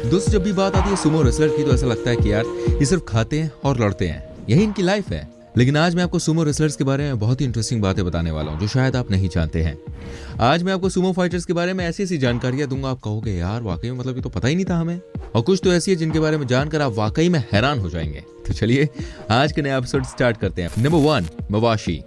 दोस्तों, जब भी बात आती है सुमो रेसलर की तो ऐसा लगता है कि यार ये सिर्फ खाते हैं और लड़ते हैं, यही इनकी लाइफ है। लेकिन आज मैं आपको सुमो रेसलर्स के बारे में बहुत ही इंटरेस्टिंग बातें बताने वाला हूँ जो शायद आप नहीं जानते हैं। आज मैं आपको सुमो फाइटर्स के बारे में ऐसी ऐसी जानकारियां दूंगा, आप कहोगे यार वाकई में, मतलब ये तो पता ही नहीं था हमें। और कुछ तो ऐसी है जिनके बारे में जानकर आप वाकई में हैरान हो जाएंगे। तो चलिए आज के नए एपिसोड स्टार्ट करते हैं। नंबर 1, मवाशी।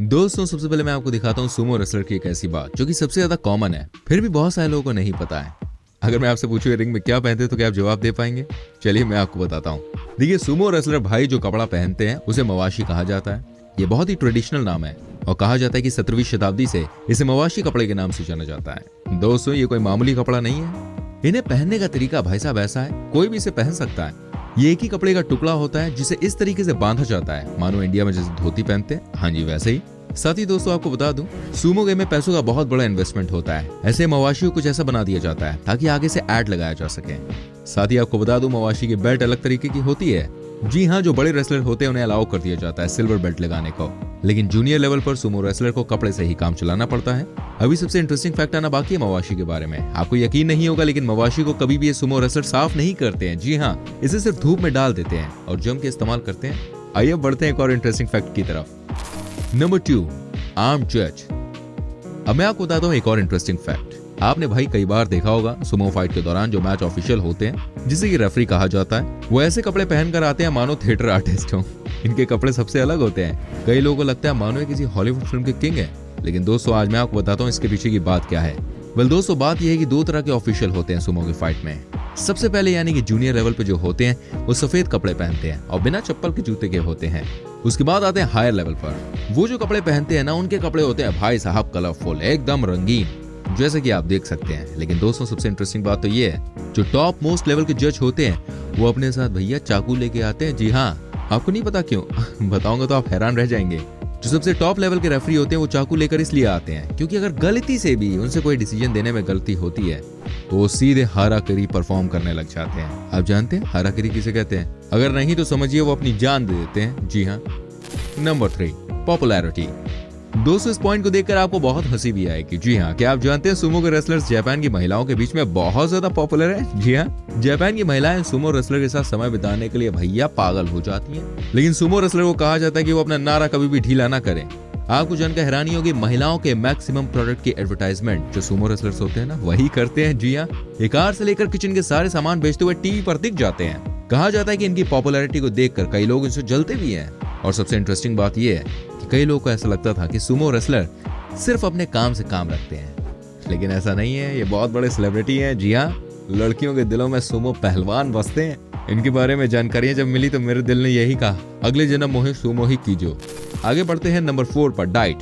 दोस्तों, सबसे पहले मैं आपको दिखाता हूँ सुमो रेसलर की एक ऐसी बात जो कि सबसे ज्यादा कॉमन है, फिर भी बहुत सारे लोगों को नहीं पता है। अगर मैं आपसे पूछूं रिंग में क्या पहनते तो क्या आप जवाब दे पाएंगे? चलिए मैं आपको बताता हूँ। देखिए, सुमो रेसलर भाई जो कपड़ा पहनते हैं उसे मवाशी कहा जाता है। ये बहुत ही ट्रेडिशनल नाम है और कहा जाता है कि 17वीं शताब्दी से इसे मवाशी कपड़े के नाम से जाना जाता है। दोस्तों, ये कोई मामूली कपड़ा नहीं है। इन्हें पहनने का तरीका भाई साहब ऐसा है, कोई भी इसे पहन सकता है। ये एक ही कपड़े का टुकड़ा होता है जिसे इस तरीके से बांधा जाता है मानो इंडिया में जैसे धोती पहनते हैं, हाँ जी वैसे ही। साथ ही दोस्तों आपको बता दूं, सुमो गेम में पैसों का बहुत बड़ा इन्वेस्टमेंट होता है। ऐसे मवाशी को कुछ ऐसा बना दिया जाता है ताकि आगे से ऐड लगाया जा सके। साथ ही आपको बता दूं, मवाशी की बेल्ट अलग तरीके की होती है। जी हाँ, जो बड़े रेसलर होते हैं उन्हें अलाउ कर दिया जाता है सिल्वर बेल्ट लगाने को, लेकिन जूनियर लेवल पर सुमो रेसलर को कपड़े से ही काम चलाना पड़ता है। अभी सबसे इंटरेस्टिंग फैक्ट आना बाकी है मवाशी के बारे में। आपको यकीन नहीं होगा लेकिन मवाशी को कभी भी ये सुमो रेसलर साफ नहीं करते हैं। जी हाँ, इसे सिर्फ धूप में डाल देते हैं और जम के इस्तेमाल करते हैं। आइए बढ़ते हैं एक और इंटरेस्टिंग फैक्ट की तरफ। नंबर 2, आर्म जज। अब मैं आपको बताता हूँ एक और इंटरेस्टिंग फैक्ट। आपने भाई कई बार देखा होगा सुमो फाइट के दौरान जो मैच ऑफिशियल होते हैं, जिसे कि रेफरी कहा जाता है, वो ऐसे कपड़े पहनकर आते हैं मानो थिएटर आर्टिस्ट हो। इनके कपड़े सबसे अलग होते हैं। कई लोगों को लगता है मानो ये किसी हॉलीवुड फिल्म के किंग है, लेकिन दोस्तों आज मैं आपको बताता हूँ इसके पीछे की बात क्या है। वेल दोस्तों, बात यह है कि 2 तरह के ऑफिशियल होते हैं सुमो की फाइट में। सबसे पहले यानी कि जूनियर लेवल पे जो होते हैं वो सफेद कपड़े पहनते हैं और बिना चप्पल के जूते के होते हैं। उसके बाद आते हैं हायर लेवल पर। वो जो कपड़े पहनते हैं ना, उनके कपड़े होते हैं भाई साहब कलरफुल, एकदम रंगीन, जैसे कि आप देख सकते हैं। लेकिन दोस्तों सबसे इंटरेस्टिंग बात तो ये है, जो टॉप मोस्ट लेवल के जज होते हैं वो अपने साथ भैया चाकू लेके आते हैं। जी हाँ, आपको नहीं पता क्यों? बताऊंगा तो आप हैरान रह जाएंगे। जो सबसे टॉप लेवल के रेफरी होते हैं वो चाकू लेकर इसलिए आते हैं क्योंकि अगर गलती से भी उनसे कोई डिसीजन देने में गलती होती है तो वो सीधे हाराकरी परफॉर्म करने लग जाते हैं। आप जानते हैं हाराकरी किसे कहते हैं? अगर नहीं तो समझिए वो अपनी जान दे देते हैं। जी हाँ। Number 3, popularity. दोस्तों, इस पॉइंट को देखकर आपको बहुत हंसी भी आएगी। जी हाँ, क्या आप जानते हैं सुमो के रेसलर्स जापान की महिलाओं के बीच में बहुत ज्यादा पॉपुलर है? जी हाँ, जापान की महिलाएं सुमो रेसलर के साथ समय बिताने के लिए भैया पागल हो जाती हैं। लेकिन सुमो रेसलर को कहा जाता है कि वो अपना नारा कभी भी ढीला ना करें। आपको जानकर हैरानी होगी, महिलाओं के मैक्सिमम प्रोडक्ट की एडवर्टाइजमेंट जो सुमो रेसलर्स होते हैं ना वही करते हैं। जी हाँ, एक कार से लेकर किचन के सारे सामान बेचते हुए टीवी पर दिख जाते हैं। कहा जाता है कि इनकी पॉपुलैरिटी को देखकर कई लोग इनसे जलते भी हैं। और सबसे इंटरेस्टिंग बात यह है कि कई लोगों को ऐसा लगता था कि सुमो रेसलर सिर्फ अपने काम से काम रखते हैं, लेकिन ऐसा नहीं है। ये बहुत बड़े सेलिब्रिटी हैं। जी हाँ, लड़कियों के दिलों में सुमो पहलवान बसते हैं। इनके बारे में जानकारियां जब मिली तो मेरे दिल ने यही कहा, अगले जन्म मोहे सुमो ही कीजो। आगे बढ़ते हैं नंबर 4 पर, डाइट।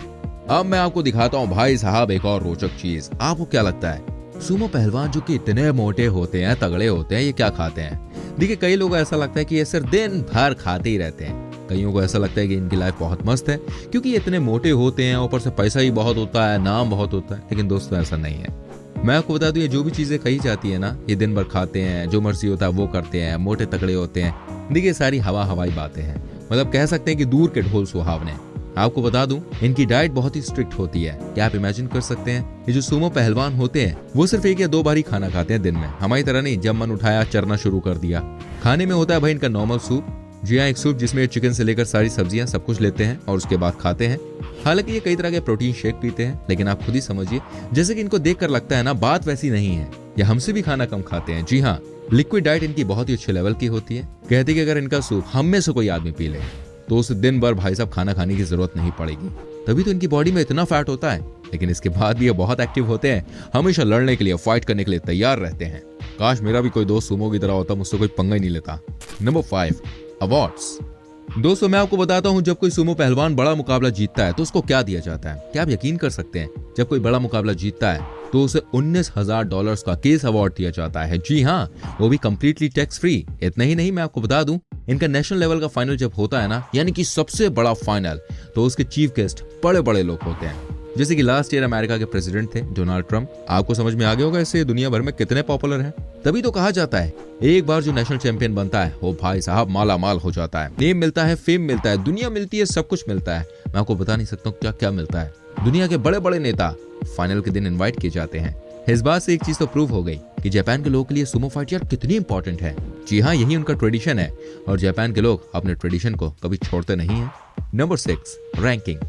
अब मैं आपको दिखाता हूँ भाई साहब एक और रोचक चीज। आपको क्या लगता है सुमो पहलवान जो कि इतने मोटे होते हैं, तगड़े होते हैं, ये क्या खाते हैं? देखिए, कई लोगों को ऐसा लगता है कि ये सिर्फ दिन भर खाते ही रहते हैं। कईयों को ऐसा लगता है कि इनकी लाइफ बहुत मस्त है क्योंकि ये इतने मोटे होते हैं, ऊपर से पैसा ही बहुत होता है, नाम बहुत होता है। लेकिन दोस्तों ऐसा नहीं है। मैं आपको बता दूं, ये जो भी चीजें कही जाती है ना, ये दिन भर खाते हैं, जो मर्जी होता है वो करते हैं, मोटे तगड़े होते हैं, देखिए सारी हवाई बातें हैं। मतलब कह सकते हैं कि दूर के ढोल सुहावने। आपको बता दूं, इनकी डाइट बहुत ही स्ट्रिक्ट होती है। क्या आप इमेजिन कर सकते हैं, ये जो सुमो पहलवान होते हैं वो सिर्फ 1 या 2 बार ही खाना खाते हैं दिन में। हमारी तरह नहीं, जब मन उठाया चरना शुरू कर दिया। खाने में होता है भाई इनका नॉर्मल सूप। जी हाँ, एक सूप जिसमें चिकन से लेकर सारी सब्जियां सब कुछ लेते हैं और उसके बाद खाते हैं। हालांकि ये कई तरह के प्रोटीन शेक पीते हैं, लेकिन आप खुद ही समझिए, जैसे कि इनको देखकर लगता है ना बात वैसी नहीं है। ये हमसे भी खाना कम खाते हैं। जी हाँ, लिक्विड डाइट इनकी बहुत ही अच्छे लेवल की होती है। कहते कि अगर इनका सूप हम में से कोई आदमी पी ले तो उसे दिन भर भाई साहब खाना खाने की जरूरत नहीं पड़ेगी। तभी तो इनकी बॉडी में इतना फैट होता है। लेकिन इसके बाद भी ये बहुत एक्टिव होते हैं, हमेशा लड़ने के लिए, फाइट करने के लिए तैयार रहते हैं। काश मेरा भी कोई दोस्त सुमो की तरह होता, मुझसे कोई पंगा ही नहीं लेता। Number 5, awards. दोस्तों, मैं आपको बताता हूं, जब कोई सुमो पहलवान बड़ा मुकाबला जीतता है तो उसको क्या दिया जाता है? क्या आप यकीन कर सकते हैं? जब कोई बड़ा मुकाबला जीतता है तो उसे $19,000 का केस अवार्ड दिया जाता है। जी हाँ, वो भी कंप्लीटली टैक्स फ्री। इतना ही नहीं, मैं आपको बता दूं, इनका नेशनल लेवल का फाइनल जब होता है ना, यानी कि सबसे बड़ा फाइनल, तो उसके चीफ गेस्ट बड़े बड़े लोग होते हैं। जैसे कि लास्ट ईयर अमेरिका के प्रेसिडेंट थे डोनाल्ड ट्रंप। आपको समझ में आ गया होगा इससे दुनिया भर में कितने पॉपुलर हैं। तभी तो कहा जाता है एक बार जो नेशनल चैंपियन बनता है वो भाई साहब माला माल हो जाता है। नेम मिलता है, फेम मिलता है, दुनिया मिलती है, सब कुछ मिलता है। मैं आपको बता नहीं सकता क्या क्या मिलता है। दुनिया के बड़े बड़े नेता फाइनल के दिन इनवाइट किए जाते हैं। इस बात से एक चीज तो प्रूव हो गई कि जापान के लोगों के लिए सुमो फाइट यार कितनी इंपॉर्टेंट है। जी हाँ, यही उनका ट्रेडिशन है और जापान के लोग अपने ट्रेडिशन को कभी छोड़ते नहीं है। Number 6, ranking.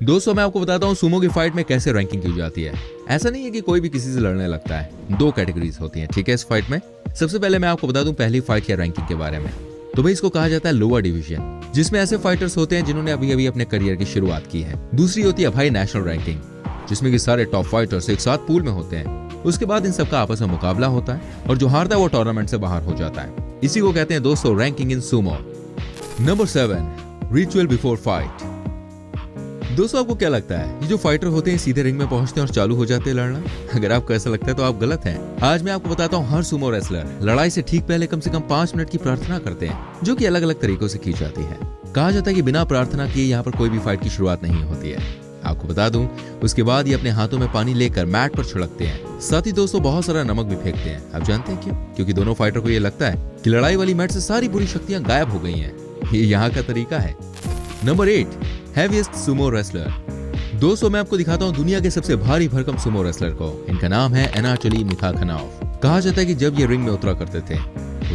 दोस्तों मैं आपको बताता हूँ सुमो की फाइट में कैसे रैंकिंग की जाती है। ऐसा नहीं है कि कोई भी किसी से लड़ने लगता है। 2 कैटेगरीज होती हैं, ठीक है, इस फाइट में। सबसे पहले मैं आपको बता दूं पहली फाइट या रैंकिंग के बारे में। तो भाई इसको कहा जाता है लोअर डिवीजन, जिसमें ऐसे फाइटर्स होते हैं जिन्होंने अभी अभी अपने करियर की शुरुआत की है। दूसरी होती है भाई नेशनल रैंकिंग, जिसमें कि सारे टॉप फाइटर्स एक साथ पूल में होते हैं। उसके बाद इन सबका आपस में मुकाबला होता है और जो हारता है वो टूर्नामेंट से बाहर हो जाता है। इसी को कहते हैं दोस्तों रैंकिंग इन Sumo. Number 7, ritual before fight. दोस्तों आपको क्या लगता है ये जो फाइटर होते हैं सीधे रिंग में पहुंचते हैं और चालू हो जाते हैं लड़ना? अगर आपको ऐसा लगता है तो आप गलत हैं। आज मैं आपको बताता हूँ हर सुमो रेसलर लड़ाई से ठीक पहले कम से कम 5 मिनट की प्रार्थना करते हैं, जो कि अलग अलग तरीकों से की जाती है। कहा जाता है कि बिना प्रार्थना किए यहाँ पर कोई भी फाइट की शुरुआत नहीं होती है। आपको बता दूं उसके बाद ये अपने हाथों में पानी लेकर मैट पर छिड़कते हैं। साथ ही दोस्तों बहुत सारा नमक भी फेंकते हैं। आप जानते हैं क्यों? क्योंकि दोनों फाइटर को ये लगता है कि लड़ाई वाली मैट से सारी बुरी शक्तियां गायब हो गई हैं। ये यहाँ का तरीका है। Number 8, heaviest Sumo wrestler. दोस्तों मैं आपको दिखाता हूँ दुनिया के सबसे भारी भरकम सुमो रेसलर को। इनका नाम है एनाटोली मिखाखनोव। कहा जाता है कि जब ये रिंग में उतरा करते थे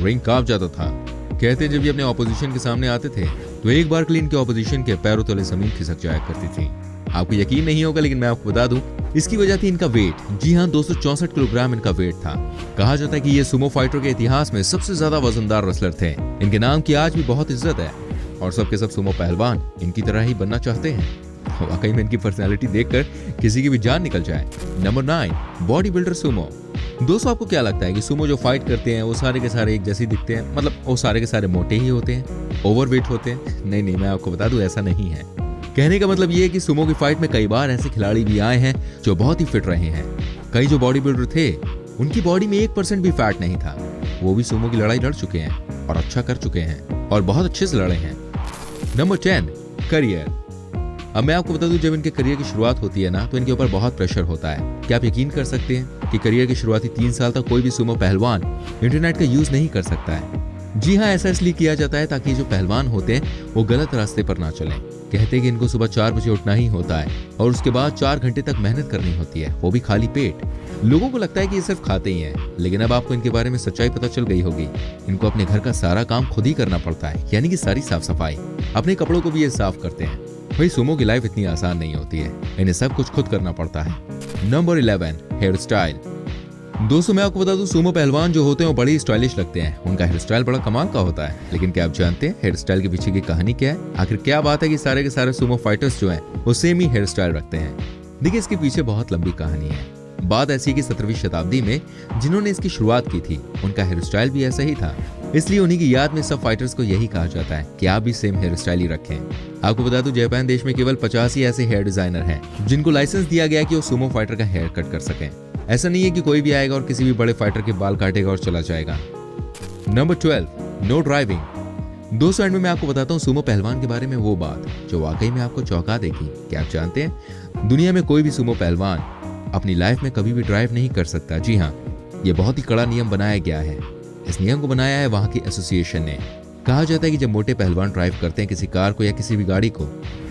रिंग कांप जाता था। कहते हैं जब ये अपने ऑपोजिशन के सामने आते थे तो एक बार के लिए इनके ऑपोजिशन के पैरों तले जमीन खिसक जाया करती थी। आपको यकीन नहीं होगा लेकिन मैं आपको बता दूं इसकी वजह थी इनका वेट। जी हाँ दोस्तों, 64 किलोग्राम इनका वेट था। कहा जाता है कि ये सुमो फाइटर के इतिहास में सबसे ज्यादा वजनदार रेसलर थे। इनके नाम की आज भी बहुत इज्जत है और सबके सब सुमो पहलवान इनकी तरह ही बनना चाहते हैं। वाकई में इनकी पर्सनैलिटी देखकर किसी की भी जान निकल जाए। Number 9, body builder Sumo. दोस्तों आपको क्या लगता है कि सुमो जो फाइट करते हैं वो सारे के सारे एक जैसे दिखते हैं? मतलब वो सारे के सारे मोटे ही होते हैं, ओवरवेट होते हैं? नहीं, मैं आपको बता दूं ऐसा नहीं है। कहने का मतलब ये है कि सुमो की फाइट में कई बार ऐसे खिलाड़ी भी आए हैं जो बहुत ही फिट रहे हैं। कई जो बॉडी बिल्डर थे उनकी बॉडी में 1% भी फैट नहीं था। वो भी सुमो की लड़ाई लड़ चुके हैं और अच्छा कर चुके हैं और बहुत अच्छे से लड़े हैं। Number 10, career. अब मैं आपको बता दूं जब इनके करियर की शुरुआत होती है ना तो इनके ऊपर बहुत प्रेशर होता है। क्या आप यकीन कर सकते हैं कि करियर की शुरुआती 3 साल तक कोई भी सुमो पहलवान इंटरनेट का यूज नहीं कर सकता है? जी हाँ, ऐसा इसलिए किया जाता है ताकि जो पहलवान होते हैं वो गलत रास्ते पर ना चलें। कहते हैं कि इनको सुबह 4 बजे उठना ही होता है और उसके बाद 4 घंटे तक मेहनत करनी होती है, वो भी खाली पेट। लोगों को लगता है कि ये सिर्फ खाते ही हैं, लेकिन अब आपको इनके बारे में सच्चाई पता चल गई होगी। इनको अपने घर का सारा काम खुद ही करना पड़ता है, यानी कि सारी साफ सफाई। अपने कपड़ों को भी ये साफ करते हैं। भाई सुमो की लाइफ इतनी आसान नहीं होती है, इन्हें सब कुछ खुद करना पड़ता है। Number 11, hair style. दोस्तों मैं आपको बता दूं सुमो पहलवान जो होते हैं वो बड़ी स्टाइलिश लगते हैं। उनका हेयर स्टाइल बड़ा कमाल का होता है। लेकिन क्या आप जानते हैं हेयर स्टाइल के पीछे की कहानी क्या है? आखिर क्या बात है कि सारे के सारे सुमो फाइटर्स जो हैं वो सेम ही हेयर स्टाइल रखते हैं? देखिए इसके पीछे बहुत लंबी कहानी है। बात ऐसी कि 17वीं शताब्दी में जिन्होंने इसकी शुरुआत की थी उनका हेयर स्टाइल भी ऐसा ही था। इसलिए उन्हीं की याद में सब फाइटर्स को यही कहा जाता है कि आप भी सेम हेयर स्टाइल ही रखें। आपको बता दूं जापान देश में केवल 50 ही ऐसे हेयर डिजाइनर हैं जिनको लाइसेंस दिया गया कि वो सुमो फाइटर का हेयर कट कर सकें। ऐसा नहीं है कि कोई भी आएगा और किसी भी बड़े फाइटर के बाल काटेगा और चला जाएगा। Number 12, no driving. दोस्तों एंड में मैं आपको बताता हूँ सुमो पहलवान के बारे में वो बात जो वाकई में आपको चौंका देगी। क्या आप जानते हैं दुनिया में कोई भी सुमो पहलवान अपनी लाइफ में कभी भी ड्राइव नहीं कर सकता। जी हाँ, ये बहुत ही कड़ा नियम बनाया गया है। इस नियम को बनाया है वहां की एसोसिएशन ने। कहा जाता है कि जब मोटे पहलवान ड्राइव करते हैं किसी कार को या किसी भी गाड़ी को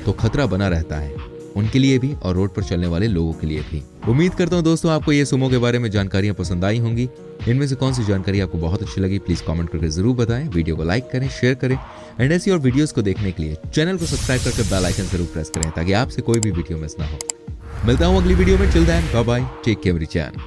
तो खतरा बना रहता है, उनके लिए भी और रोड पर चलने वाले लोगों के लिए भी। उम्मीद करता हूँ दोस्तों आपको ये सुमो के बारे में जानकारियां पसंद आई होंगी। इनमें से कौन सी जानकारी आपको बहुत अच्छी लगी प्लीज कमेंट करके जरूर बताएं। वीडियो को लाइक करें, शेयर करें एंड ऐसी और वीडियोस को देखने के लिए चैनल को सब्सक्राइब करके बेल आइकन जरूर प्रेस करें ताकि आपसे कोई भी वीडियो मिस ना हो। मिलता हूँ अगली वीडियो में। Till then bye bye, take care everyone.